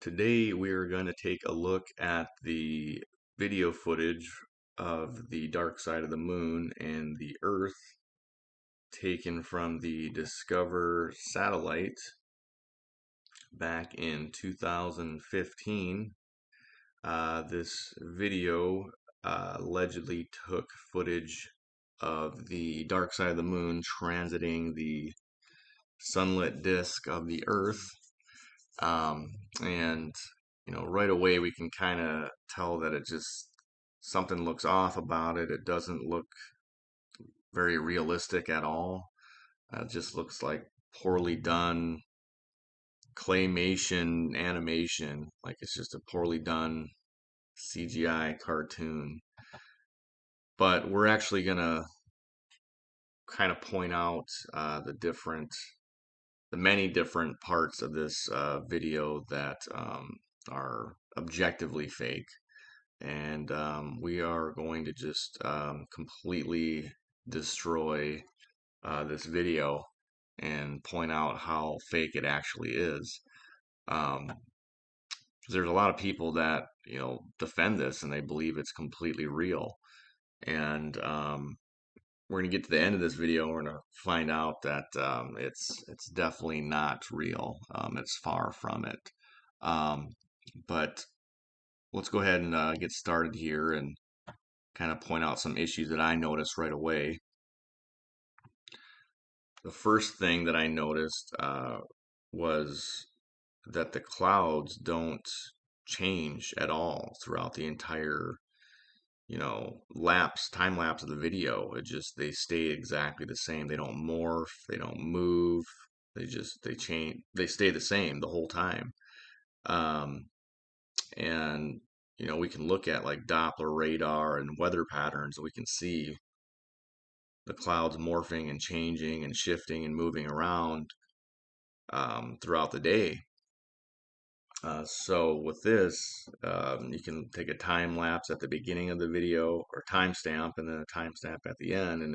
Today we are going to take a look at the video footage of the dark side of the moon and the Earth taken from the Discover satellite back in 2015. This video allegedly took footage of the dark side of the moon transiting the sunlit disk of the Earth. Um, and right away we can kind of tell that it just something looks off about it. It doesn't look very realistic at all. It just looks like poorly done claymation animation, like it's just a poorly done CGI cartoon. But we're actually gonna kind of point out the many different parts of this video that are objectively fake. And we are going to just completely destroy this video and point out how fake it actually is. Um, there's a lot of people that defend this and they believe it's completely real. And we're going to get to the end of this video. We're going to find out that it's definitely not real. It's far from it. Um, but let's go ahead and get started here and kind of point out some issues that I noticed right away. The first thing that I noticed was that the clouds don't change at all throughout the entire, time lapse of the video. They stay exactly the same. They don't morph, they don't move, they change, they stay the same the whole time. Um, and we can look at like Doppler radar and weather patterns, and we can see the clouds morphing and changing and shifting and moving around throughout the day. So with this, you can take a time lapse at the beginning of the video or timestamp, and then a timestamp at the end, and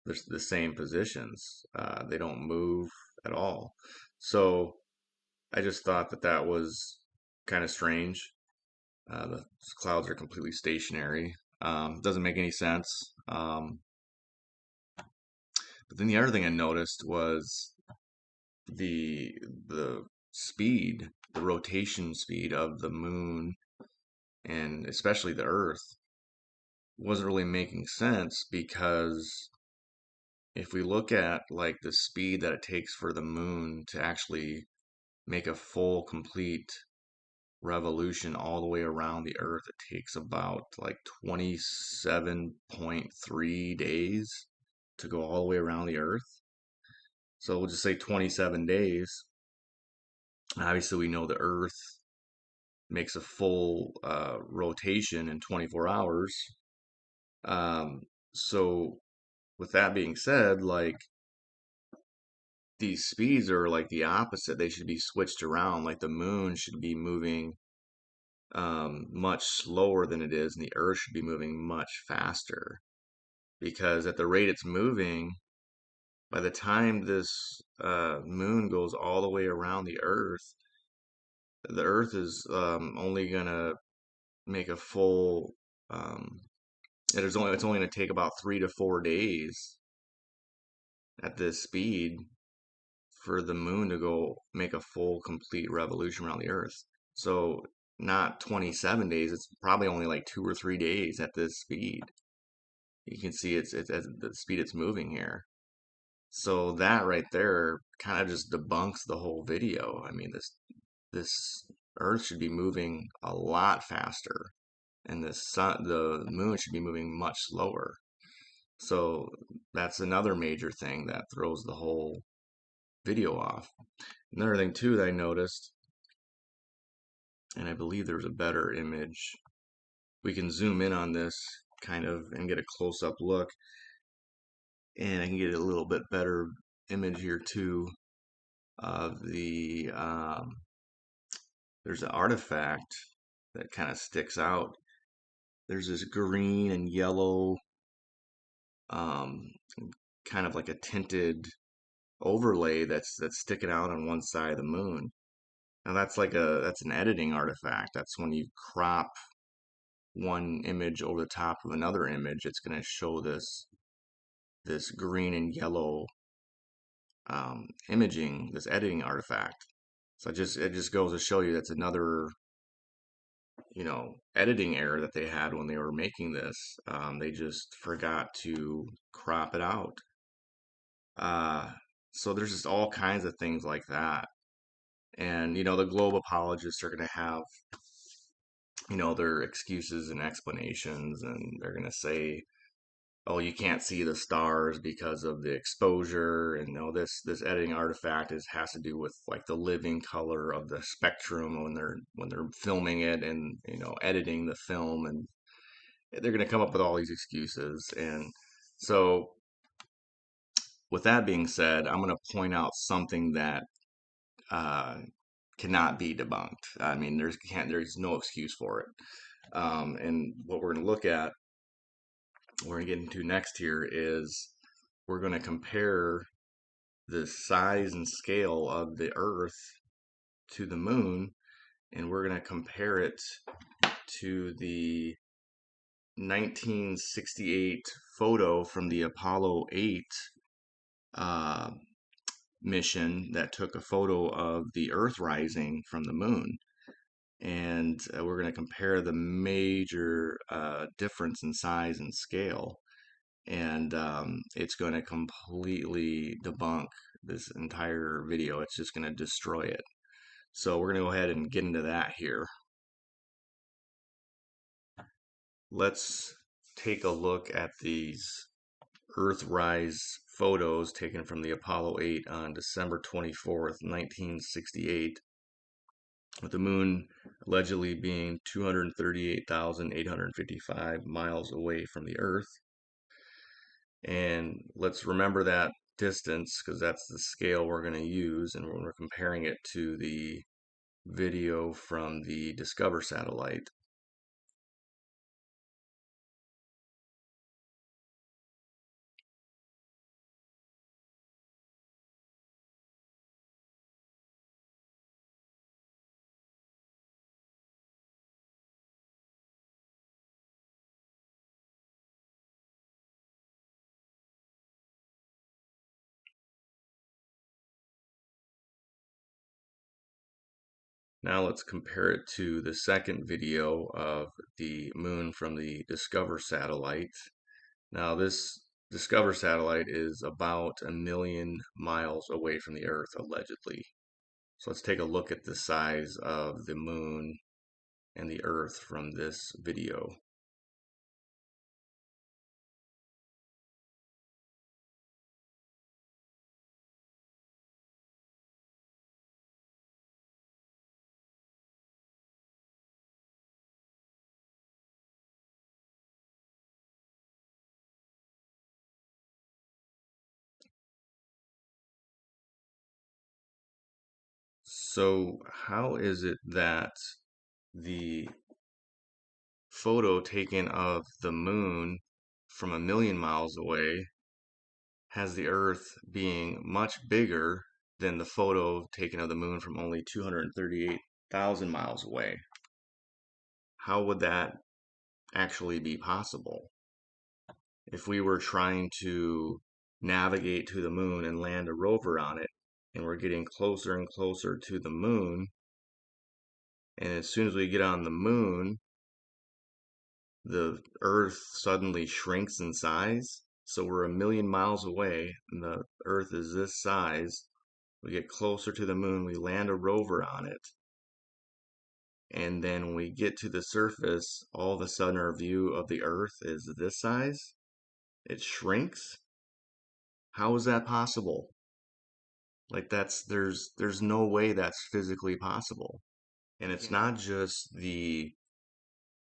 there's the same positions. They don't move at all. So I just thought that was kind of strange. The clouds are completely stationary. Doesn't make any sense. But then the other thing I noticed was the the speed, the rotation speed of the moon and especially the Earth wasn't really making sense, because if we look at like the speed that it takes for the moon to actually make a full complete revolution all the way around the Earth, it takes about like 27.3 days to go all the way around the Earth. So we'll just say 27 days. Obviously, we know the Earth makes a full rotation in 24 hours. So, with that being said, like these speeds are like the opposite. They should be switched around. Like the moon should be moving much slower than it is, and the Earth should be moving much faster. Because at the rate it's moving, by the time this moon goes all the way around the Earth is only gonna make a full. It's only gonna take about 3 to 4 days at this speed for the moon to go make a full complete revolution around the Earth. So not 27 days. It's probably only like 2 or 3 days at this speed. You can see it's at the speed it's moving here. So that right there kind of just debunks the whole video. I mean, this Earth should be moving a lot faster, and the moon should be moving much slower. So that's another major thing that throws the whole video off. Another thing too that I noticed, and I believe there's a better image. We can zoom in on this kind of and get a close-up look, and I can get a little bit better image here too of there's an artifact that kind of sticks out. There's this green and yellow, um, kind of like a tinted overlay that's sticking out on one side of the moon. Now that's an editing artifact. That's when you crop one image over the top of another image, it's going to show this green and yellow imaging, this editing artifact. So it just goes to show you that's another, editing error that they had when they were making this. They just forgot to crop it out. Uh, so there's just all kinds of things like that. And, the globe apologists are going to have, their excuses and explanations, and they're going to say, oh, you can't see the stars because of the exposure, and this editing artifact has to do with like the living color of the spectrum when they're filming it and editing the film, and they're going to come up with all these excuses. And so with that being said, I'm going to point out something that uh, cannot be debunked. I mean, there's no excuse for it. And what we're going to look at, we're going to get into next here, is we're going to compare the size and scale of the Earth to the moon, and we're going to compare it to the 1968 photo from the Apollo 8 uh, mission that took a photo of the Earth rising from the moon. And we're going to compare the major difference in size and scale. And it's going to completely debunk this entire video. It's just going to destroy it. So we're going to go ahead and get into that here. Let's take a look at these Earthrise photos taken from the Apollo 8 on December 24th, 1968, with the moon allegedly being 238,855 miles away from the Earth. And let's remember that distance because that's the scale we're going to use, and we're comparing it to the video from the DSCOVR satellite. Now let's compare it to the second video of the moon from the DSCOVR satellite. Now this DSCOVR satellite is about 1,000,000 miles away from the Earth, allegedly. So let's take a look at the size of the moon and the Earth from this video. So how is it that the photo taken of the moon from 1,000,000 miles away has the Earth being much bigger than the photo taken of the moon from only 238,000 miles away? How would that actually be possible? If we were trying to navigate to the moon and land a rover on it, and we're getting closer and closer to the moon, and as soon as we get on the moon, the Earth suddenly shrinks in size. So we're 1,000,000 miles away, and the Earth is this size. We get closer to the moon, we land a rover on it, and then when we get to the surface, all of a sudden our view of the Earth is this size. It shrinks. How is that possible? Like there's no way that's physically possible. And it's not just the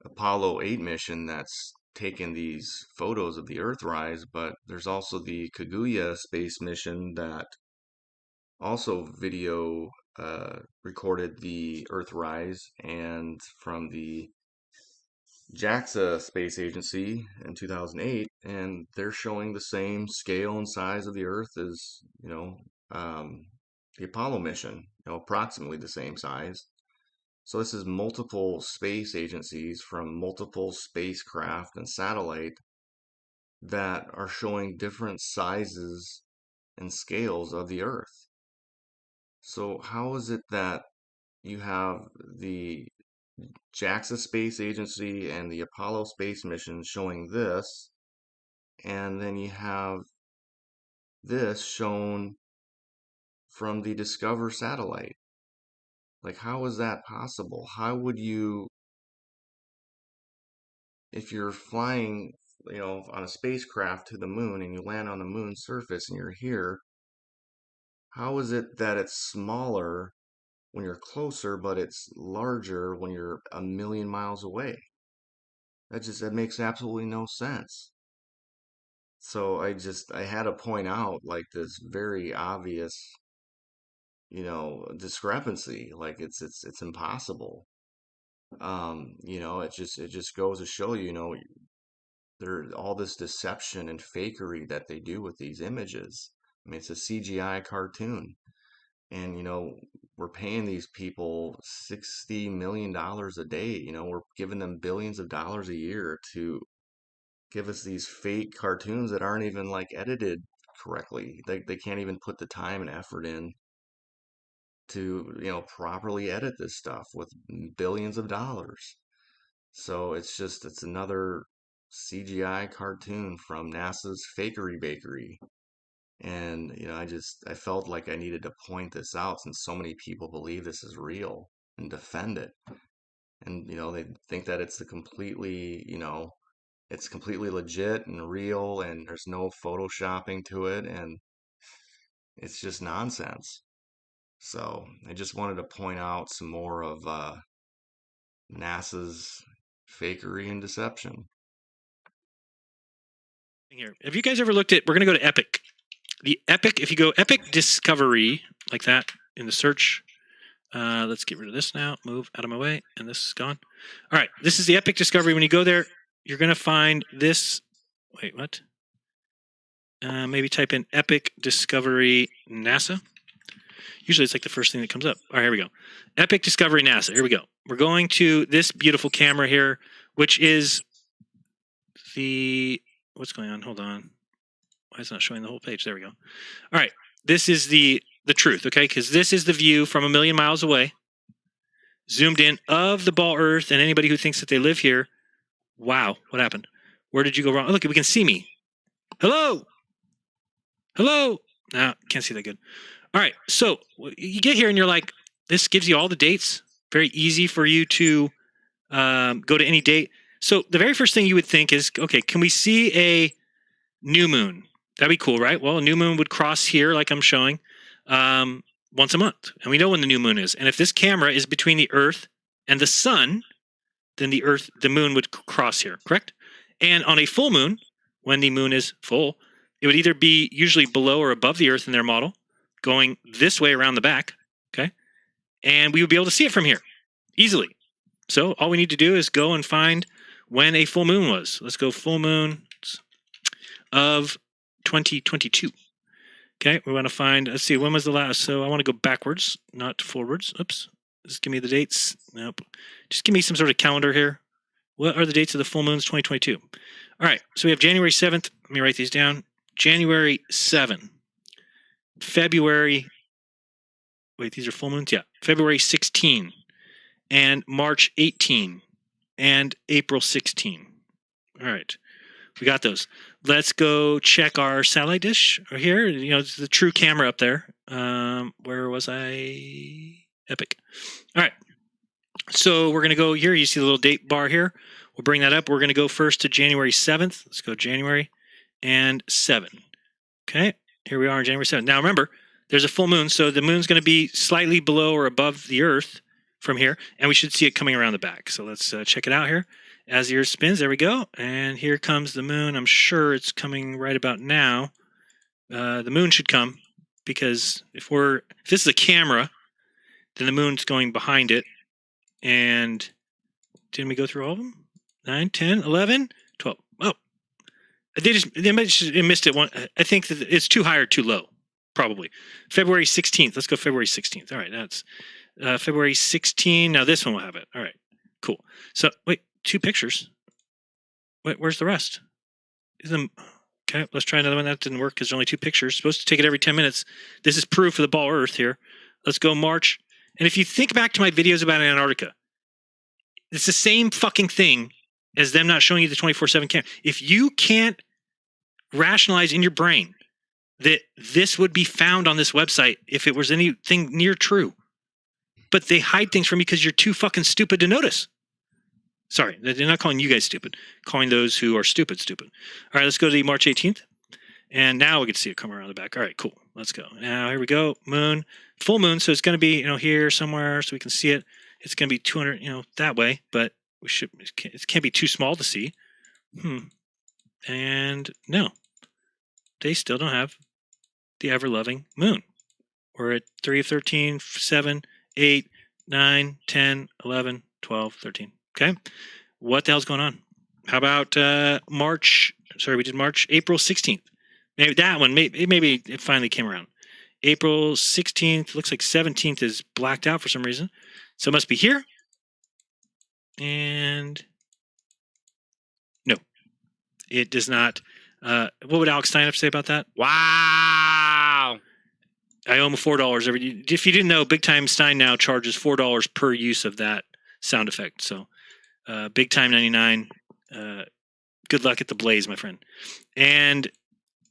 Apollo 8 mission that's taken these photos of the Earthrise, but there's also the Kaguya space mission that also video recorded the Earthrise, and from the JAXA space agency in 2008, and they're showing the same scale and size of the Earth as, the Apollo mission, approximately the same size. So this is multiple space agencies from multiple spacecraft and satellite that are showing different sizes and scales of the Earth. So how is it that you have the JAXA Space Agency and the Apollo space mission showing this, and then you have this shown from the Discover satellite? Like, how is that possible? How would you, if you're flying, on a spacecraft to the moon and you land on the moon's surface and you're here, how is it that it's smaller when you're closer, but it's larger when you're a million miles away? That makes absolutely no sense. So I had to point out like this very obvious, discrepancy. Like it's impossible. It just goes to show there all this deception and fakery that they do with these images. I mean, it's a CGI cartoon. And, we're paying these people $60 million a day. We're giving them billions of dollars a year to give us these fake cartoons that aren't even like edited correctly. They can't even put the time and effort in to, properly edit this stuff with billions of dollars. So it's another CGI cartoon from NASA's Fakery Bakery. And, I felt like I needed to point this out since so many people believe this is real and defend it. And, they think that it's completely legit and real and there's no photoshopping to it. And it's just nonsense. So I just wanted to point out some more of NASA's fakery and deception. Here, have you guys ever looked at? We're going to go to Epic. The Epic. If you go Epic Discovery like that in the search, let's get rid of this now. Move out of my way, and this is gone. All right, this is the Epic Discovery. When you go there, you're going to find this. Wait, what? Maybe type in Epic Discovery NASA. Usually it's like the first thing that comes up. All right, here we go. Epic Discovery NASA. Here we go. We're going to this beautiful camera here, which is the... What's going on? Hold on. Why is it not showing the whole page? There we go. All right. This is the truth, okay? Because this is the view from a million miles away, zoomed in, of the ball Earth, and anybody who thinks that they live here. Wow, what happened? Where did you go wrong? Oh, look, we can see me. Hello? Hello? Nah, can't see that good. All right, so you get here and you're like, this gives you all the dates. Very easy for you to go to any date. So the very first thing you would think is, okay, can we see a new moon? That'd be cool, right? Well, a new moon would cross here, like I'm showing, once a month. And we know when the new moon is. And if this camera is between the Earth and the sun, then the moon would cross here, correct? And on a full moon, when the moon is full, it would either be usually below or above the Earth in their model, going this way around the back, okay? And we would be able to see it from here easily. So all we need to do is go and find when a full moon was. Let's go full moon of 2022. Okay, we want to find, let's see, when was the last? So I want to go backwards, not forwards. Oops, just give me the dates. Nope, just give me some sort of calendar here. What are the dates of the full moons 2022? All right, so we have January 7th. Let me write these down. January 7. February, wait, these are full moons? Yeah, February 16 and March 18 and April 16. All right, we got those. Let's go check our satellite dish here. It's the true camera up there. Where was I? Epic. All right, so we're going to go here. You see the little date bar here. We'll bring that up. We're going to go first to January 7th. Let's go January and 7. Okay, here we are on January 7th. Now remember, there's a full moon, so the moon's going to be slightly below or above the Earth from here, and we should see it coming around the back. So let's check it out here. As the Earth spins, there we go, and here comes the moon. I'm sure it's coming right about now. The moon should come, because if this is a camera, then the moon's going behind it. And didn't we go through all of them? 9, 10, 11, 12. Oh, they missed it one. I think that it's too high or too low. probably. February 16th. Let's go February 16th. All right, that's February 16. Now this one will have it. All right, cool. So wait, 2 pictures. Wait, where's the rest? Okay, let's try another one. That didn't work because there's only 2 pictures. Supposed to take it every 10 minutes. This is proof of the ball Earth here. Let's go March. And if you think back to my videos about Antarctica, it's the same fucking thing as them not showing you the 24/7 camera. If you can't rationalize in your brain that this would be found on this website if it was anything near true, but they hide things from you because you're too fucking stupid to notice. Sorry, they're not calling you guys stupid, calling those who are stupid. All right, let's go to the March 18th. And now we get to see it come around the back. All right, cool. Let's go. Now, here we go. Moon, full moon. So it's going to be, here somewhere so we can see it. It's going to be 200, that way, but it can't be too small to see. And no, they still don't have the ever-loving moon. We're at 3, 13, 7, 8, 9, 10, 11, 12, 13. Okay. What the hell's going on? How about March? Sorry, we did March. April 16th. Maybe that one. Maybe it finally came around. April 16th. Looks like 17th is blacked out for some reason. So it must be here. And no, it does not. What would Alex Stein have to say about that? Wow. I owe him $4 every. If you didn't know, Big Time Stein now charges $4 per use of that sound effect. So, Big Time 99. Good luck at the Blaze, my friend. And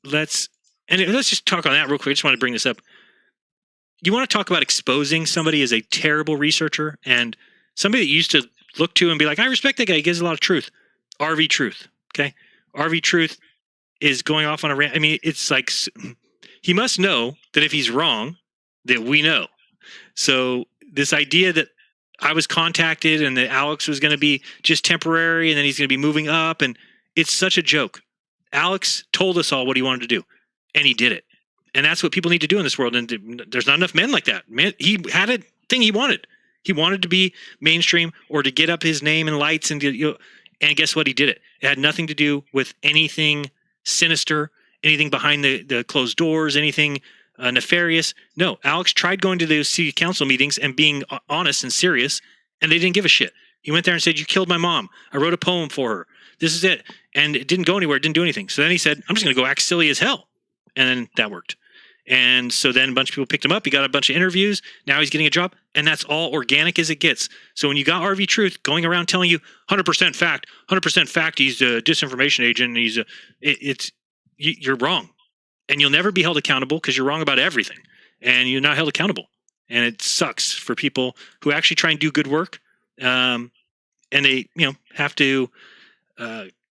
let's just talk on that real quick. I just want to bring this up. You want to talk about exposing somebody as a terrible researcher and somebody that you used to look to and be like, I respect that guy. He gives a lot of truth. RV Truth. Okay. RV Truth is going off on a rant. I mean, it's like he must know that if he's wrong, that we know. So this idea that I was contacted and that Alex was going to be just temporary and then he's going to be moving up, and it's such a joke. Alex told us all what he wanted to do, and he did it. And that's what people need to do in this world. And there's not enough men like that. Man, he had a thing he wanted. He wanted to be mainstream or to get up his name in lights, and and guess what? He did it. It had nothing to do with anything sinister, anything behind the closed doors, anything nefarious. No, Alex tried going to those city council meetings and being honest and serious, and they didn't give a shit. He went there and said, "You killed my mom. I wrote a poem for her. This is it." And it didn't go anywhere. It didn't do anything. So then he said, "I'm just going to go act silly as hell." And then that worked. And so then a bunch of people picked him up. He got a bunch of interviews. Now he's getting a job. And that's all organic as it gets. So when you got RV Truth going around telling you 100% fact, he's a disinformation agent, and you're wrong. And you'll never be held accountable because you're wrong about everything. And you're not held accountable. And it sucks for people who actually try and do good work. And they, have to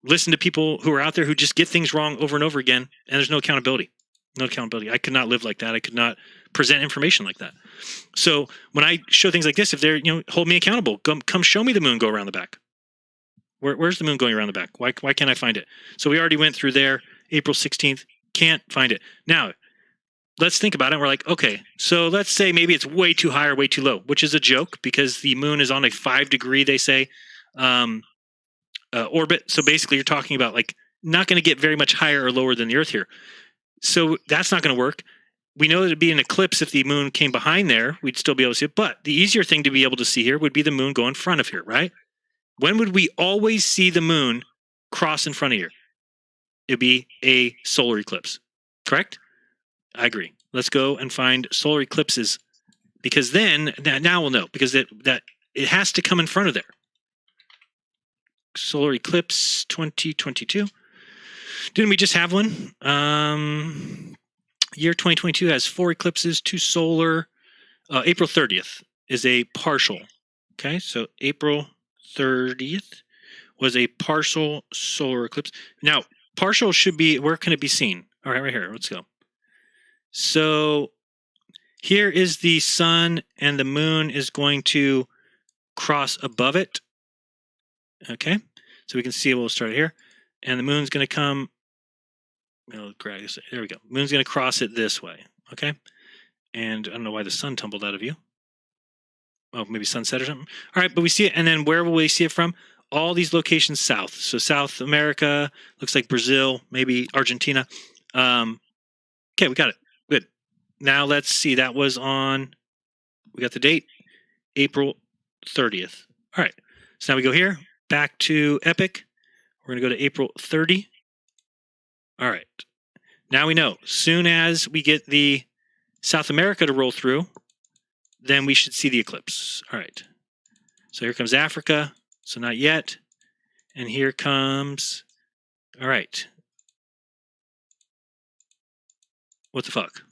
listen to people who are out there who just get things wrong over and over again. And there's no accountability. No accountability. I could not live like that. I could not present information like that. So when I show things like this, if they're, hold me accountable, come show me the moon go around the back. Where's the moon going around the back? Why can't I find it? So we already went through there, April 16th, can't find it. Now, let's think about it. We're like, okay, so let's say maybe it's way too high or way too low, which is a joke because the moon is on a 5-degree, they say, orbit. So basically you're talking about like not going to get very much higher or lower than the Earth here. So that's not going to work. We know that it'd be an eclipse if the moon came behind there. We'd still be able to see it. But the easier thing to be able to see here would be the moon go in front of here, right? When would we always see the moon cross in front of here? It'd be a solar eclipse, correct? I agree. Let's go and find solar eclipses because then, now we'll know, because that it has to come in front of there. Solar eclipse 2022. Didn't we just have one? Year 2022 has 4 eclipses, 2 solar. April 30th is a partial. Okay, so April 30th was a partial solar eclipse. Now, partial should be, where can it be seen? All right, right here. Let's go. So here is the sun, and the moon is going to cross above it. Okay, so we can see, we'll start here. And the moon's going to come, there we go. Moon's going to cross it this way, okay? And I don't know why the sun tumbled out of view. Oh, maybe sunset or something. All right, but we see it, and then where will we see it from? All these locations south. So South America, looks like Brazil, maybe Argentina. Okay, we got it. Good. Now let's see. That was on, we got the date, April 30th. All right. So now we go here, back to Epic. We're going to go to April 30. All right. Now we know, soon as we get the South America to roll through, then we should see the eclipse. All right. So here comes Africa. So not yet. And here comes, all right. What the fuck?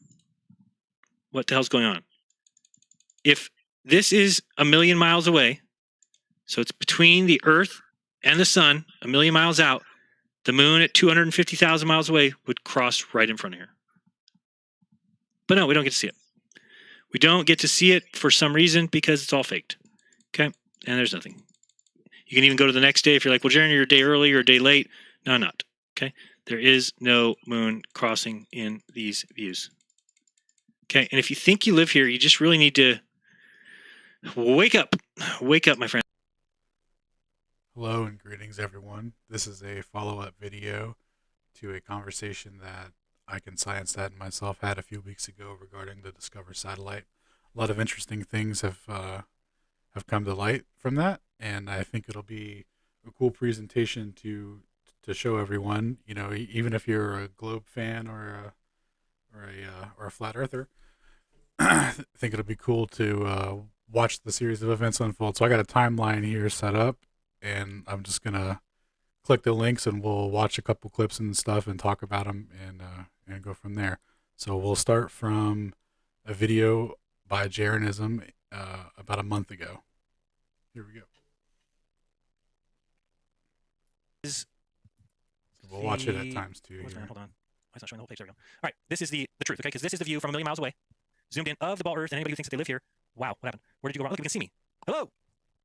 What the hell's going on? If this is 1,000,000 miles away, so it's between the Earth and the Sun, 1,000,000 miles out, the moon at 250,000 miles away would cross right in front of here. But no, we don't get to see it. We don't get to see it for some reason because it's all faked. Okay? And there's nothing. You can even go to the next day if you're like, well, Jeremy, you're a day early or a day late. No, I'm not. Okay? There is no moon crossing in these views. Okay? And if you think you live here, you just really need to wake up. Wake up, my friend. Hello and greetings, everyone. This is a follow-up video to a conversation that ICANScience and myself had a few weeks ago regarding the DSCOVR satellite. A lot of interesting things have come to light from that, and I think it'll be a cool presentation to show everyone. You know, even if you're a globe fan or a flat earther, I think it'll be cool to watch the series of events unfold. So I got a timeline here set up, and I'm just gonna click the links and we'll watch a couple clips and stuff and talk about them and go from there. So we'll start from a video by Jeranism about a month ago. Here we go. So we'll watch it at times too. Hold on. Why is it not showing the whole page? There we go. All right, this is the truth, okay? Because this is the view from 1,000,000 miles away, zoomed in of the ball Earth, and anybody who thinks that they live here, wow, what happened? Where did you go wrong? Look, you can see me. Hello.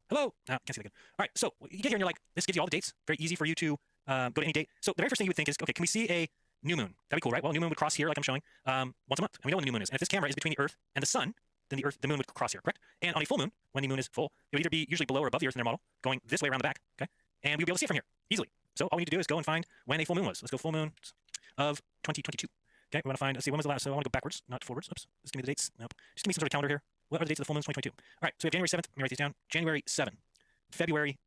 Hello. No, can't see that good. All right, so you get here and you're like, this gives you all the dates. Very easy for you to go to any date. So the very first thing you would think is, okay, can we see a new moon? That'd be cool, right? Well, new moon would cross here, like I'm showing, once a month, and we know when the new moon is. And if this camera is between the Earth and the Sun, then the moon would cross here, correct? And on a full moon, when the moon is full, it would either be usually below or above the Earth in their model, going this way around the back, okay? And we'd be able to see it from here easily. So all we need to do is go and find when a full moon was. Let's go full moon of 2022. Okay, we want to find, let's see, when was the last? So I want to go backwards, not forwards. Oops, just give me the dates. Nope. Just give me some sort of calendar here. What are the dates of the full moons 2022? All right, so we have January 7th. Let me write these down. January 7, February,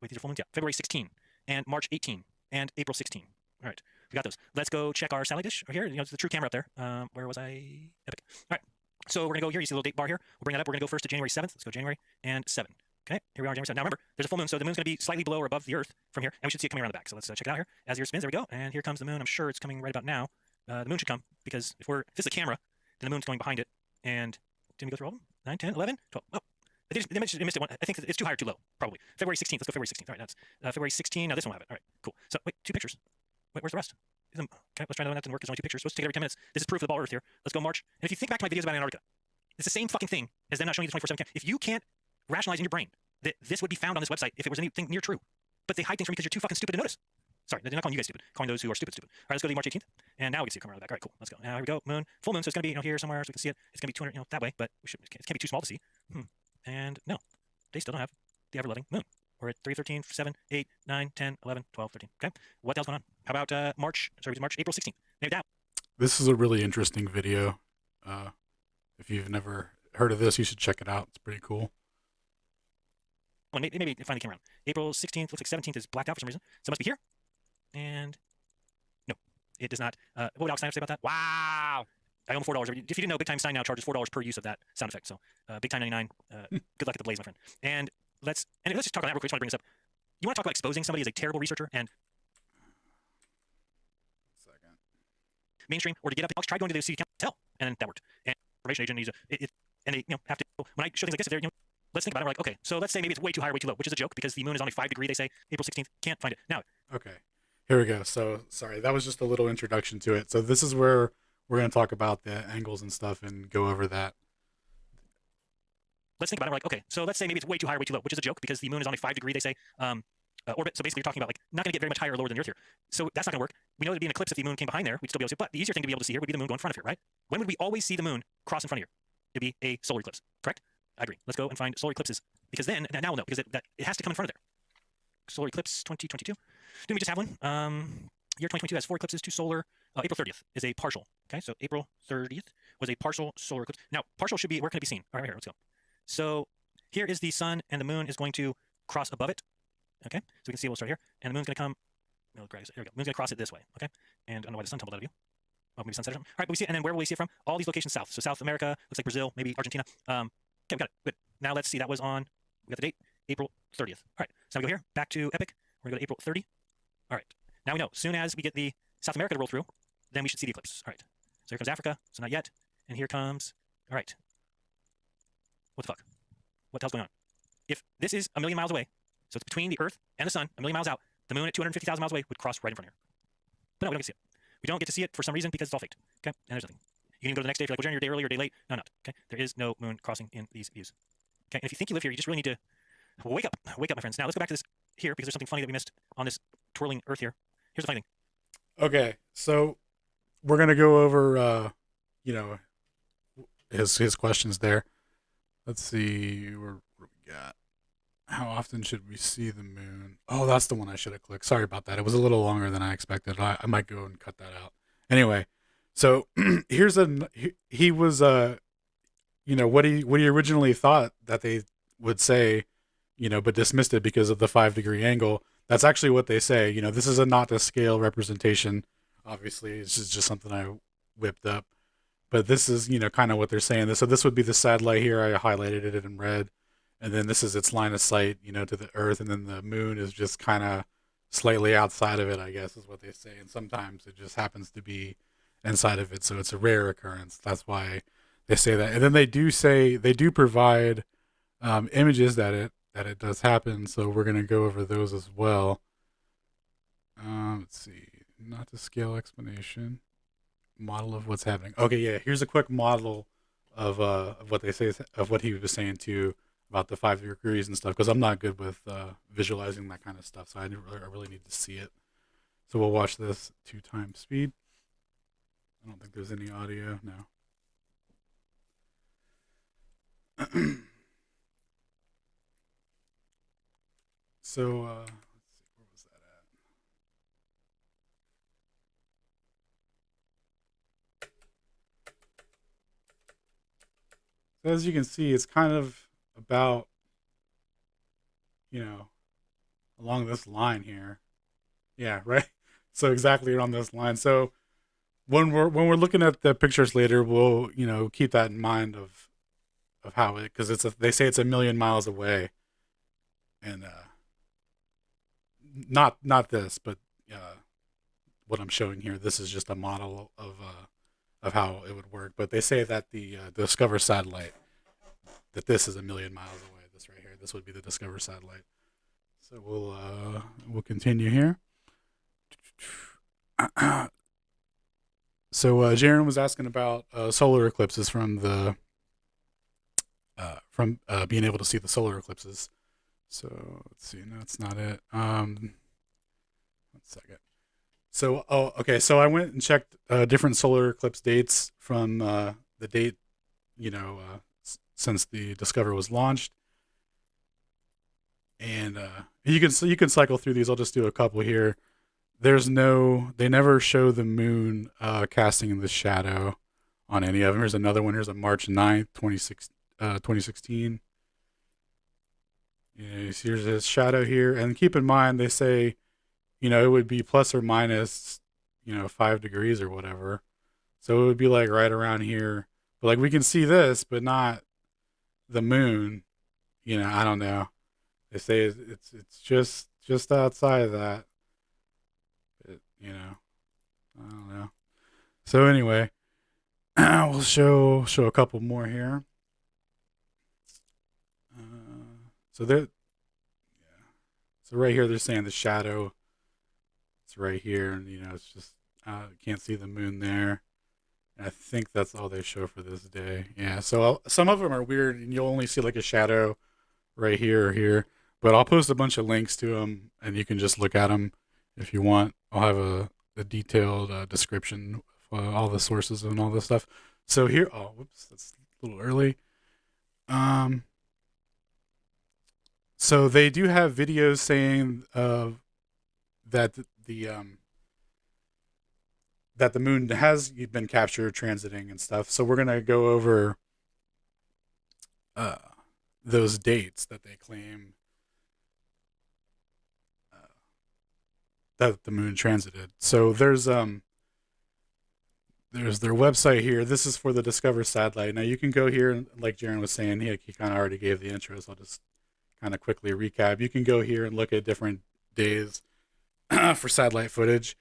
wait, these are full moons? Yeah, February 16, and March 18, and April 16. All right, we got those. Let's go check our satellite dish right here. You know, it's the true camera up there. Where was I? Epic. All right, so we're going to go here. You see the little date bar here. We'll bring that up. We're going to go first to January 7th. Let's go January and 7. Okay, here we are, January 7. Now remember, there's a full moon, so the moon's going to be slightly below or above the Earth from here, and we should see it coming around the back. So let's check it out here. As the Earth spins, there we go. And here comes the moon. I'm sure it's coming right about now. The moon should come, because if this is a camera, then the moon's going behind it. And didn't we go through all of them? 9, 10, 11, 12. Oh, they missed it one. I think it's too high or too low, probably. February 16th. Let's go February 16th. All right, that's February 16. Now this one will have it. All right, cool. So wait, 2 pictures. Wait, where's the rest? Okay, let's try that to work. There's only 2 pictures. Let's take it every 10 minutes. This is proof of the ball Earth here. Let's go March. And if you think back to my videos about Antarctica, it's the same fucking thing as them not showing you the 24/7 camera. If you can't rationalize in your brain that this would be found on this website if it was anything near true, but they hide things from you because you're too fucking stupid to notice. Sorry, they're not calling you guys stupid. Calling those who are stupid. All right, let's go to March 18th, and now we can see it come around the back. All right, cool. Let's go. Now here we go. Moon, full moon. So it's gonna be here somewhere, so we can see it. It's gonna be 200, that way, but it can't be too small to see. And no, they still don't have the ever-loving moon. We're at 3, 13, 7, 8, 9, 10, 11, 12, 13. Okay, what the hell's going on? How about March? Sorry, it was March, April 16th. Maybe that. This is a really interesting video. If you've never heard of this, you should check it out. It's pretty cool. Well, maybe it finally came around. April 16th, looks like 17th is blacked out for some reason. So it must be here. And no, it does not. What would Alex Stein have to say about that? Wow. I owe him $4. If you didn't know, Big Time Stein now charges $4 per use of that sound effect. So Big Time 99, good luck at the Blaze, my friend. And let's just talk on that real quick. I just want to bring this up. You want to talk about exposing somebody as a terrible researcher and mainstream, or to get up and try going to the city council, tell, and that worked. And information agent needs and they have to, when I show things like this, if they're, let's think about it. We're like, okay, so let's say maybe it's way too high or way too low, which is a joke because the moon is only 5 degrees. They say April 16th, can't find it now. Okay, here we go. So sorry, that was just a little introduction to it. So this is where we're going to talk about the angles and stuff and go over that. Let's think about it. We're like, okay, so let's say maybe it's way too high or way too low, which is a joke because the moon is only 5 degrees. They say orbit. So basically, you're talking about like not going to get very much higher or lower than the Earth here. So that's not going to work. We know there'd be an eclipse if the moon came behind there. We'd still be able to see it. But the easier thing to be able to see here would be the moon go in front of here, right? When would we always see the moon cross in front of here? It'd be a solar eclipse, correct? I agree. Let's go and find solar eclipses because then now we'll know because it has to come in front of there. Solar eclipse 2022. Didn't we just have one? year 2022 has 4 eclipses, 2 solar. April 30th is a partial. Okay, so April 30th was a partial solar eclipse. Now, partial should be, where can it be seen? All right, right here, let's go. So here is the sun, and the moon is going to cross above it. Okay, so we can see, we'll start here, and the moon's going to come, no, here we go. Moon's going to cross it this way. Okay, and I don't know why the sun tumbled out of view. Oh, maybe sunset or something. All right, but we see it, and then where will we see it from? All these locations south. So South America, looks like Brazil, maybe Argentina. Okay, we got it. Good. Now let's see, that was on, we got the date, April 30th. All right, so now we go here, back to Epic. We're going to go to April 30. All right, now we know, as soon as we get the South America to roll through, then we should see the eclipse. All right, so here comes Africa, so not yet. And here comes, all right. What the fuck? What the hell's going on? If this is a million miles away, so it's between the Earth and the Sun, a million miles out, the moon at 250,000 miles away would cross right in front of here. But no, we don't get to see it. We don't get to see it for some reason because it's all faked. Okay, and there's nothing. You can go to the next day if you're like, well, Jeremy, your day early or day late. No, not. Okay, there is no moon crossing in these views. Okay, and if you think you live here, you just really need to wake up, my friends. Now let's go back to this here because there's something funny that we missed on this twirling Earth here. Here's the funny thing. Okay, so we're gonna go over, you know, his questions there. Let's see what we got. How often should we see the moon? Oh, that's the one I should have clicked. Sorry about that. It was a little longer than I expected. I might go and cut that out. Anyway, so here's he was you know, what he originally thought that they would say, you know, but dismissed it because of the 5-degree angle. That's actually what they say. You know, this is a not to scale representation. Obviously, it's just something I whipped up. But this is, you know, kind of what they're saying. So this would be the satellite here. I highlighted it in red. And then this is its line of sight, you know, to the Earth. And then the moon is just kind of slightly outside of it, I guess, is what they say. And sometimes it just happens to be inside of it. So it's a rare occurrence. That's why they say that. And then they do provide images that it does happen. So we're going to go over those as well. Let's see. Not to scale explanation. Model of what's happening. Okay, yeah. Here's a quick model of what they say, of what he was saying too, about the 5 degrees and stuff, because I'm not good with visualizing that kind of stuff, so I really need to see it. So we'll watch this 2x speed. I don't think there's any audio. No. So let's see, where was that at? So as you can see, it's kind of about, you know, along this line here. Yeah, right. So exactly on this line. So when we're looking at the pictures later, we'll, you know, keep that in mind of how it, because they say it's a million miles away, and not this, but what I'm showing here. This is just a model of how it would work. But they say that the Discover satellite, that this is a million miles away. This right here, this would be the Discover satellite. So we'll continue here. So Jaron was asking about solar eclipses from being able to see the solar eclipses. So let's see. No, it's not it. 1 second. So okay. So I went and checked different solar eclipse dates from the date, you know, since the Discover was launched, and you can cycle through these. I'll just do a couple here. They never show the moon casting the shadow on any of them. Here's another one. Here's a March 9th, 2016. Yeah, here's his shadow here. And keep in mind, they say, you know, it would be plus or minus, you know, 5 degrees or whatever. So it would be like right around here. But like we can see this, but not the moon. You know, I don't know. They say it's just outside of that. You know, I don't know. So anyway, we'll show a couple more here. So right here they're saying the shadow. It's right here, and you know it's just can't see the moon there. And I think that's all they show for this day. Yeah. So some of them are weird, and you'll only see like a shadow right here or here. But I'll post a bunch of links to them, and you can just look at them if you want. I'll have a detailed description of all the sources and all this stuff. So here, oh, whoops, that's a little early. So they do have videos saying that the that the moon has been captured transiting and stuff. So we're gonna go over those dates that they claim that the moon transited. So there's their website here. This is for the Discover satellite. Now you can go here, and like Jaron was saying, he kind of already gave the intro, so I'll just kind of quickly recap. You can go here and look at different days for satellite footage.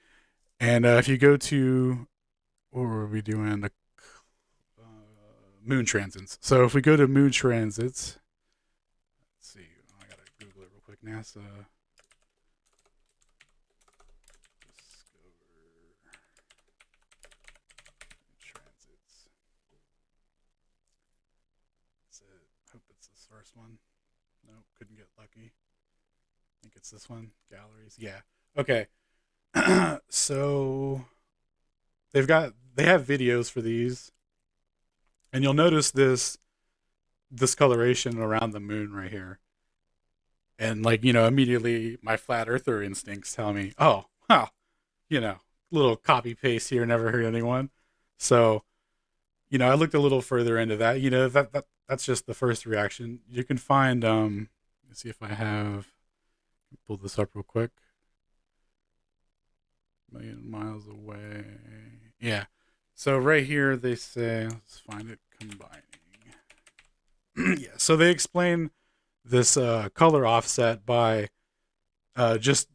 And if you go to, what were we doing? The moon transits. So if we go to moon transits, let's see. I gotta Google it real quick. NASA Discover transits. That's it. Hope it's this first one. Nope, couldn't get lucky. I think it's this one. Galleries. Yeah. Okay. So they have videos for these, and you'll notice this discoloration around the moon right here. And like, immediately my flat earther instincts tell me, oh, little copy paste here, never hurt anyone. So, I looked a little further into that. That's just the first reaction. You can find let's see if I have pull this up real quick. Million miles away. Yeah. So right here they say, let's find it, combining. Yeah. So they explain this color offset by just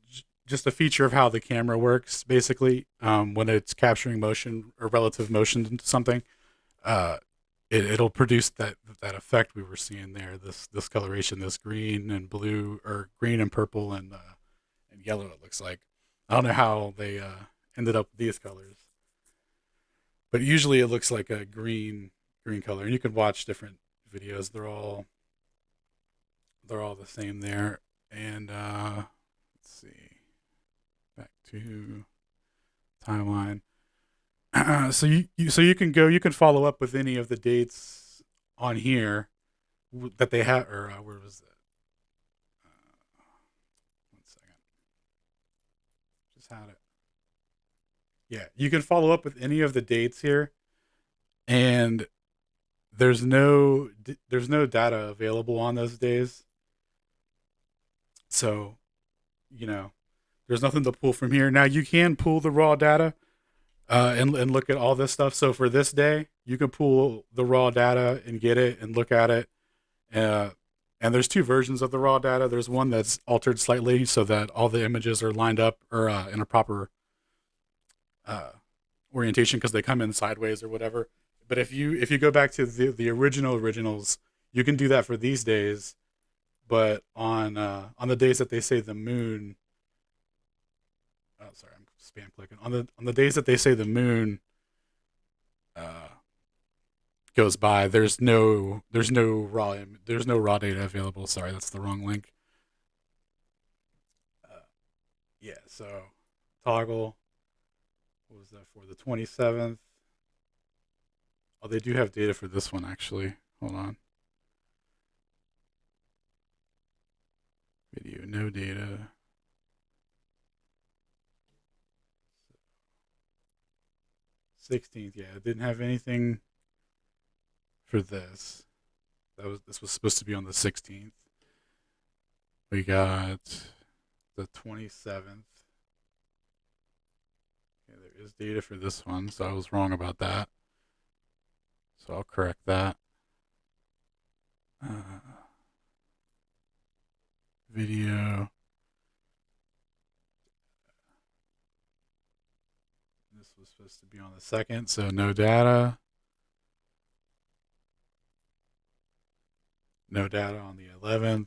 a feature of how the camera works. Basically, when it's capturing motion or relative motion into something, it'll produce that effect we were seeing there. This coloration, this green and blue, or green and purple and yellow. It looks like. I don't know how they ended up with these colors, but usually it looks like a green color. And you can watch different videos. They're all the same there. And let's see, back to timeline. So you can follow up with any of the dates on here that they have, or where was it? Had it. Yeah, you can follow up with any of the dates here, and there's no data available on those days. So, there's nothing to pull from here. Now you can pull the raw data and look at all this stuff. So for this day, you can pull the raw data and get it and look at it. And there's two versions of the raw data. There's one that's altered slightly so that all the images are lined up or in a proper orientation because they come in sideways or whatever. But if you go back to the originals, you can do that for these days. But on the days that they say the moon, oh sorry, I'm spam clicking. On the days that they say the moon goes by, there's no raw data available. Sorry, that's the wrong link. Yeah, so toggle, what was that for? The 27th. Oh, they do have data for this one actually. Hold on. Video, no data. '16th, yeah, it didn't have anything for this. This was supposed to be on the 16th. We got the 27th. Okay, there is data for this one, so I was wrong about that. So I'll correct that. Video. This was supposed to be on the 2nd, so no data. No data on the 11th.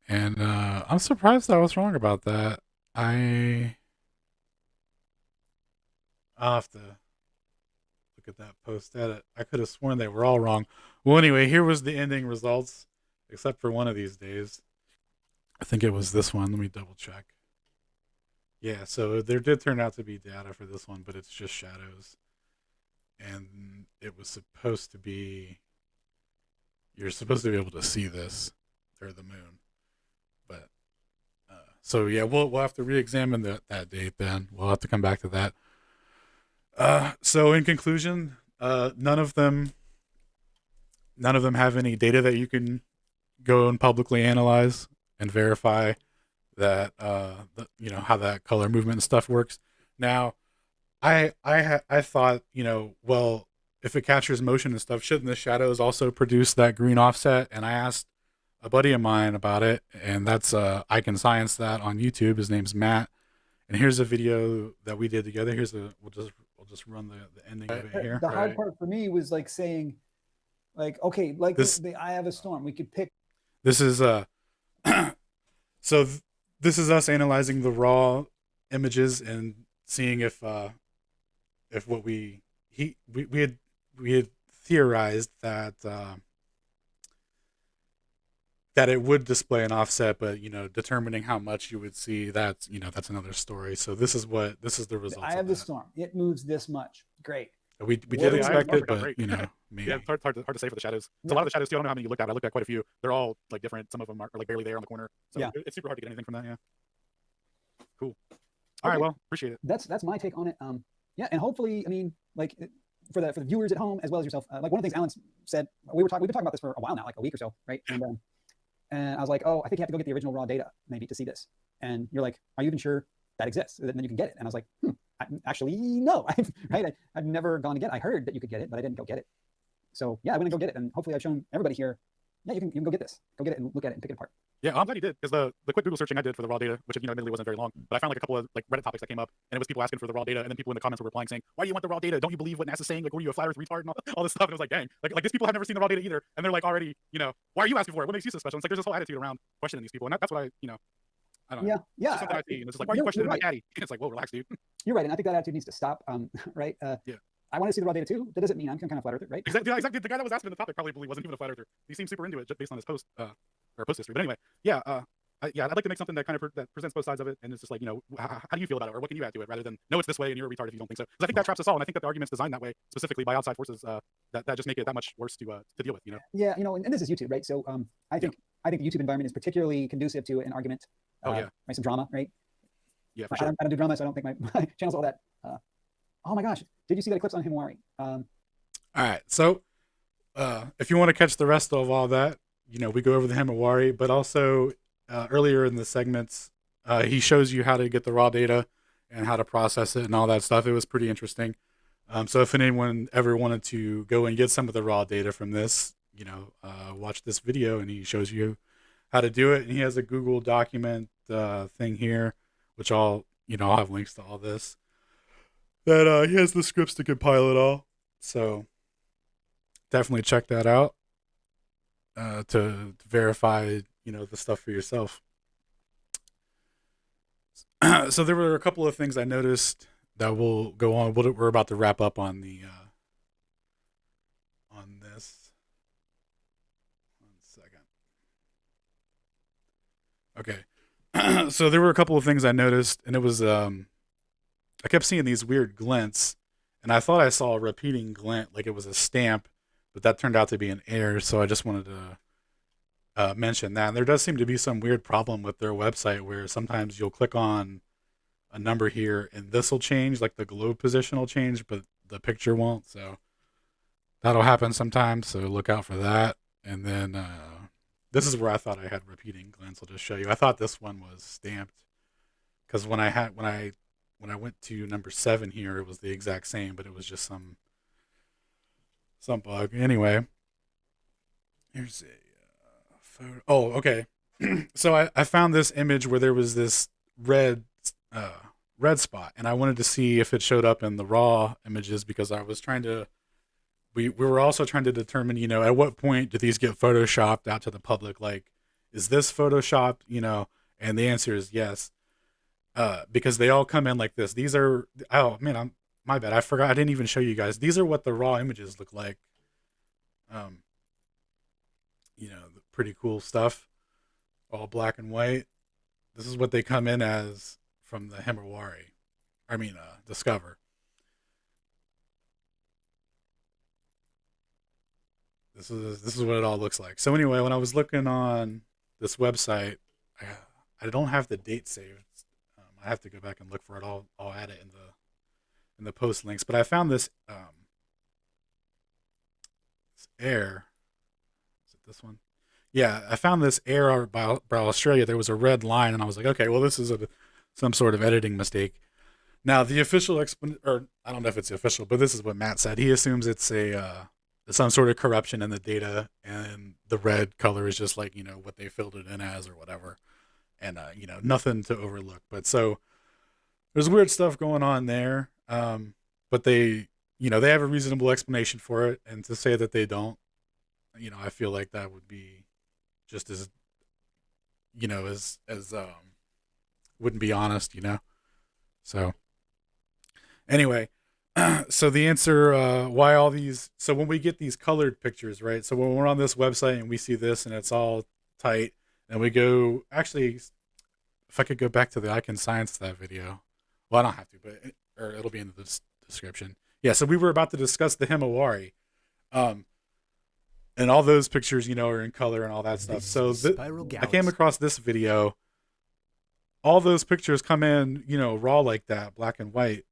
And I'm surprised I was wrong about that. I'll have to look at that post edit. I could have sworn they were all wrong. Well, anyway, here was the ending results, except for one of these days. I think it was this one. Let me double check. Yeah, so there did turn out to be data for this one, but it's just shadows. And it was supposed to be... You're supposed to be able to see this, or the moon. But, so yeah, we'll have to re-examine that date then. We'll have to come back to that. So in conclusion, none of them have any data that you can go and publicly analyze and verify that how that color movement and stuff works. Now, I thought, well, if it captures motion and stuff, shouldn't the shadows also produce that green offset? And I asked a buddy of mine about it, and that's I Can Science That on YouTube. His name's Matt, and here's a video that we did together. We'll just run the ending of it here. The hard part for me was like saying, like, okay, like this, I have a storm. We could pick. This is this is us analyzing the raw images and seeing if what we had theorized that that it would display an offset, but determining how much you would see, that's another story. So this is the result. I have the storm. It moves this much. Great. We did expect it, but maybe. Yeah, it's hard to say for the shadows. So a lot of the shadows too, I don't know how many you looked at. I looked at quite a few. They're all like different. Some of them are like barely there on the corner. So yeah, it's super hard to get anything from that. Yeah. Cool. All right. Well, appreciate it. That's my take on it. Yeah, and hopefully, I mean, like for the viewers at home as well as yourself, like one of the things Alan said, we've been talking about this for a while now, like a week or so, right? And I was like, oh, I think you have to go get the original raw data maybe to see this. And you're like, are you even sure that exists? And then you can get it. And I was like, actually, no, I've never gone to get it. I heard that you could get it, but I didn't go get it. So yeah, I went and go get it. And hopefully I've shown everybody here, yeah, you can go get this. Go get it and look at it and pick it apart. Yeah, I'm glad you did, because the quick Google searching I did for the raw data, which admittedly wasn't very long, but I found like a couple of like Reddit topics that came up, and it was people asking for the raw data, and then people in the comments were replying saying, "Why do you want the raw data? Don't you believe what NASA's saying? Like, what are you, a flat Earth retard?" And all this stuff. And it was like, dang, like these people have never seen the raw data either, and they're like already, why are you asking for it? What makes you so special? It's like there's this whole attitude around questioning these people, and that's what I don't know. Yeah. It's something I see, and it's just like, why are you questioning my caddy? And it's like, whoa, relax, dude. You're right, and I think that attitude needs to stop. Right? Yeah. I want to see the raw data too. That doesn't mean I'm kind of flat earther, right? Exactly. The guy that was asking the topic probably wasn't even a flat earther. He seemed super into it just based on his post history. But anyway, yeah. I'd like to make something that kind of that presents both sides of it, and it's just like, how do you feel about it, or what can you add to it, rather than no, it's this way and you're a retard if you don't think so. Because I think that traps us all, and I think that the argument's designed that way specifically by outside forces that just make it that much worse to deal with. Yeah, and this is YouTube, right? So I think the YouTube environment is particularly conducive to an argument. Right, some drama, right? Yeah, for sure. I don't do drama, so I don't think my channel's all that. Oh my gosh, did you see that Eclipse on Himawari? All right, so if you want to catch the rest of all that, we go over the Himawari, but also earlier in the segments, he shows you how to get the raw data and how to process it and all that stuff. It was pretty interesting. So if anyone ever wanted to go and get some of the raw data from this, watch this video, and he shows you how to do it. And he has a Google document thing here, which I'll have links to all this. That he has the scripts to compile it all. So definitely check that out to verify, the stuff for yourself. So there were a couple of things I noticed that will go on. We're about to wrap up on the on this. 1 second. Okay. So there were a couple of things I noticed, and it was I kept seeing these weird glints, and I thought I saw a repeating glint, like it was a stamp, but that turned out to be an error. So I just wanted to mention that. And there does seem to be some weird problem with their website where sometimes you'll click on a number here and this will change, like the globe position will change, but the picture won't. So that'll happen sometimes. So look out for that. And then this is where I thought I had repeating glints. I'll just show you. I thought this one was stamped because when I went to number 7 here, it was the exact same, but it was just some bug. Anyway, here's a photo. Oh, okay. So I found this image where there was this red spot, and I wanted to see if it showed up in the raw images, because I was trying to, we were also trying to determine, at what point do these get photoshopped out to the public? Like, is this photoshopped, and the answer is yes. Because they all come in like this. These are, oh man, my bad. I forgot. I didn't even show you guys. These are what the raw images look like. The pretty cool stuff, all black and white. This is what they come in as from the Himawari. Discover. This is what it all looks like. So anyway, when I was looking on this website, I don't have the date saved. I have to go back and look for it. I'll add it in the post links. But I found this air. Is it this one? Yeah, I found this air by Australia. There was a red line, and I was like, okay, well, this is some sort of editing mistake. Now, the official or I don't know if it's official, but this is what Matt said. He assumes it's some sort of corruption in the data, and the red color is just like, what they filled it in as or whatever. And, nothing to overlook. But so there's weird stuff going on there. But they have a reasonable explanation for it. And to say that they don't, I feel like that would be just as, wouldn't be honest, So anyway, so the answer, why all these, so when we get these colored pictures, right? So when we're on this website and we see this and it's all tight, and we go, actually, if I could go back to the I Can Science that video. Well, I don't have to, or it'll be in the description. Yeah, so we were about to discuss the Himawari. And all those pictures, are in color and all that stuff. So I came across this video. All those pictures come in, raw like that, black and white.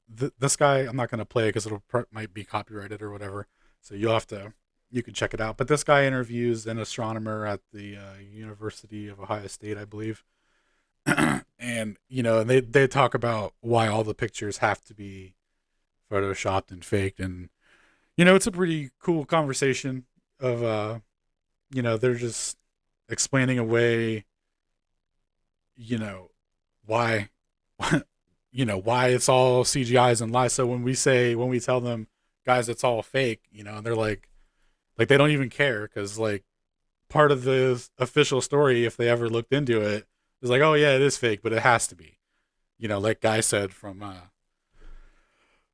This guy, I'm not going to play it because might be copyrighted or whatever. So you can check it out. But this guy interviews an astronomer at the University of Ohio State, I believe. And, they talk about why all the pictures have to be photoshopped and faked. And, it's a pretty cool conversation of, they're just explaining away, why, why it's all CGIs and lies. So when we tell them, guys, it's all fake, and they're like they don't even care, because like part of the official story, if they ever looked into it, is like, oh yeah, it is fake, but it has to be, like Guy said from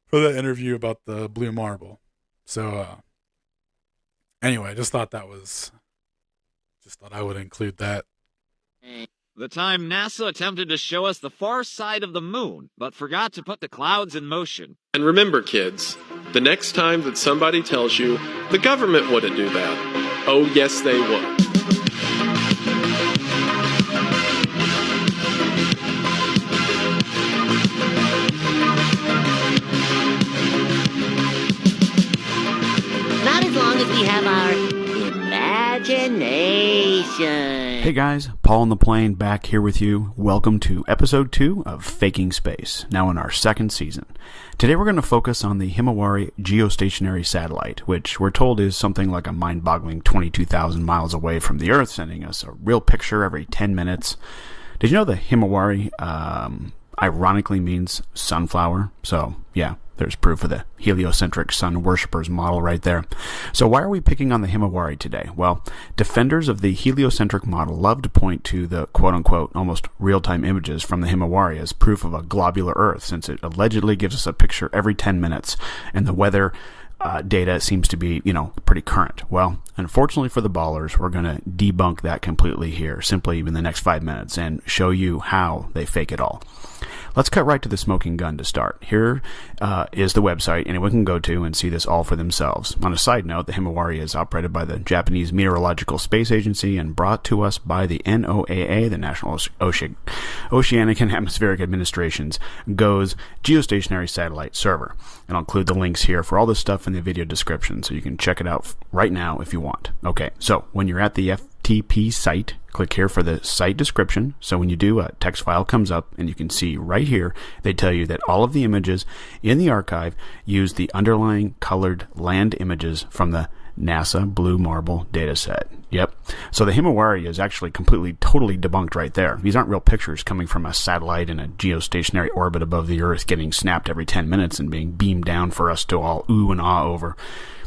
for the interview about the blue marble. So anyway, I just thought I would include that. The time NASA attempted to show us the far side of the moon, but forgot to put the clouds in motion. And remember, kids, the next time that somebody tells you the government wouldn't do that, oh yes they would. Not as long as we have our imagination. Hey guys, Paul on the plane back here with you. Welcome to episode 2 of Faking Space, now in our second season. Today we're going to focus on the Himawari geostationary satellite, which we're told is something like a mind-boggling 22,000 miles away from the Earth, sending us a real picture every 10 minutes. Did you know the Himawari ironically means sunflower? So yeah, there's proof of the heliocentric sun worshippers model right there. So why are we picking on the Himawari today? Well, defenders of the heliocentric model love to point to the quote-unquote almost real-time images from the Himawari as proof of a globular Earth, since it allegedly gives us a picture every 10 minutes, and the weather data seems to be, pretty current. Well, unfortunately for the ballers, we're going to debunk that completely here, simply in the next 5 minutes, and show you how they fake it all. Let's cut right to the smoking gun to start. Here is the website anyone can go to and see this all for themselves. On a side note, the Himawari is operated by the Japanese Meteorological Space Agency and brought to us by the NOAA, the National Oceanic and Atmospheric Administration's GOES geostationary satellite server. And I'll include the links here for all this stuff in the video description, so you can check it out right now if you want. Okay, so when you're at the FTP site, click here for the site description. So when you do, a text file comes up, and you can see right here, they tell you that all of the images in the archive use the underlying colored land images from the NASA Blue Marble dataset. Yep. So the Himawari is actually totally debunked right there. These aren't real pictures coming from a satellite in a geostationary orbit above the Earth, getting snapped every 10 minutes and being beamed down for us to all ooh and ah over.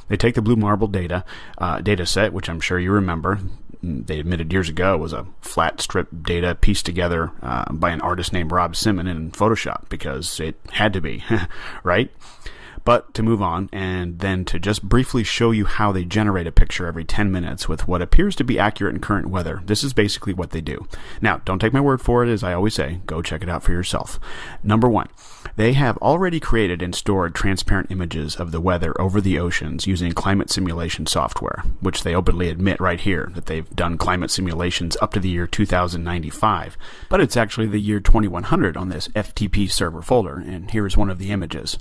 They take the Blue Marble data set, which I'm sure you remember. They admitted years ago was a flat strip data pieced together by an artist named Rob Simon in Photoshop, because it had to be, right? But to move on, and then to just briefly show you how they generate a picture every 10 minutes with what appears to be accurate in current weather, this is basically what they do. Now, don't take my word for it, as I always say, go check it out for yourself. Number one, they have already created and stored transparent images of the weather over the oceans using climate simulation software, which they openly admit right here that they've done climate simulations up to the year 2095. But it's actually the year 2100 on this FTP server folder, and here's one of the images.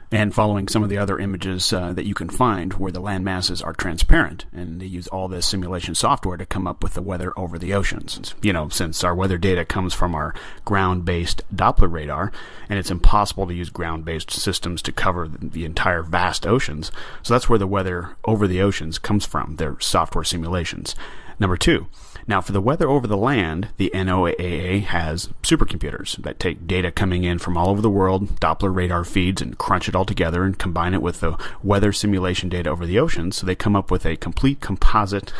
And following some of the other images that you can find where the land masses are transparent, and they use all this simulation software to come up with the weather over the oceans. You know, since our weather data comes from our ground-based Doppler radar, and it's impossible to use ground-based systems to cover the entire vast oceans, so that's where the weather over the oceans comes from, their software simulations. Number two, now for the weather over the land, the NOAA has supercomputers that take data coming in from all over the world, Doppler radar feeds, and crunch it all together and combine it with the weather simulation data over the ocean, so they come up with a complete composite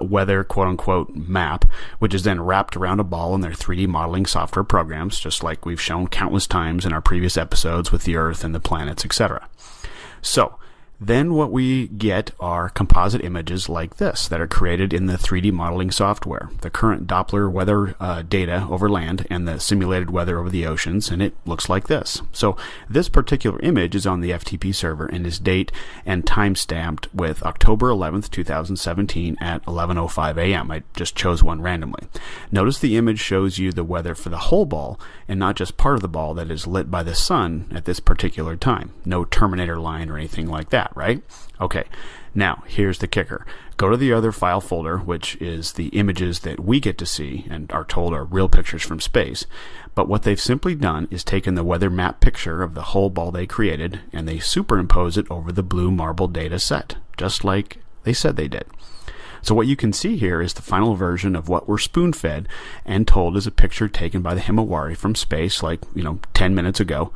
weather quote-unquote map, which is then wrapped around a ball in their 3D modeling software programs, just like we've shown countless times in our previous episodes with the Earth and the planets, etc. So, then what we get are composite images like this that are created in the 3D modeling software, the current Doppler weather data over land and the simulated weather over the oceans, and it looks like this. So this particular image is on the FTP server and is date and time stamped with October 11th, 2017 at 11:05 a.m. I just chose one randomly. Notice the image shows you the weather for the whole ball and not just part of the ball that is lit by the sun at this particular time. No Terminator line or anything like that, right? Okay, now here's the kicker. Go to the other file folder, which is the images that we get to see and are told are real pictures from space. But what they've simply done is taken the weather map picture of the whole ball they created and they superimpose it over the blue marble data set, just like they said they did. So what you can see here is the final version of what we're spoon-fed and told is a picture taken by the Himawari from space, like, 10 minutes ago.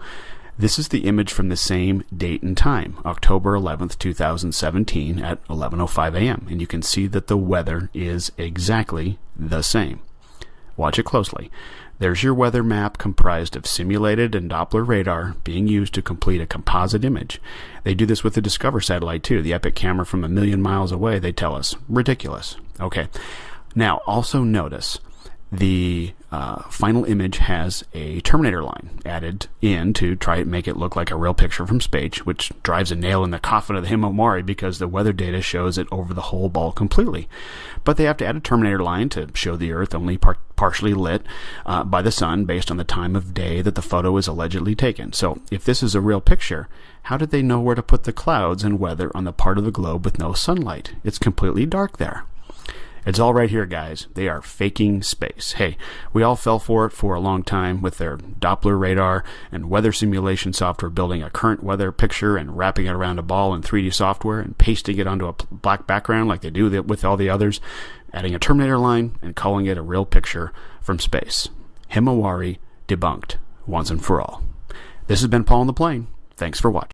This is the image from the same date and time, October 11th, 2017 at 11:05 a.m. And you can see that the weather is exactly the same. Watch it closely. There's your weather map comprised of simulated and Doppler radar being used to complete a composite image. They do this with the DSCOVR satellite too. The Epic camera from 1,000,000 miles away, they tell us. Ridiculous. Okay. Now, also notice the final image has a Terminator line added in to try to make it look like a real picture from space, which drives a nail in the coffin of the Himawari because the weather data shows it over the whole ball completely. But they have to add a Terminator line to show the Earth only partially lit by the sun based on the time of day that the photo is allegedly taken. So if this is a real picture, how did they know where to put the clouds and weather on the part of the globe with no sunlight? It's completely dark there. It's all right here, guys. They are faking space. Hey, we all fell for it for a long time with their Doppler radar and weather simulation software building a current weather picture and wrapping it around a ball in 3D software and pasting it onto a black background like they do with all the others, adding a Terminator line and calling it a real picture from space. Himawari debunked once and for all. This has been Paul on the Plane. Thanks for watching.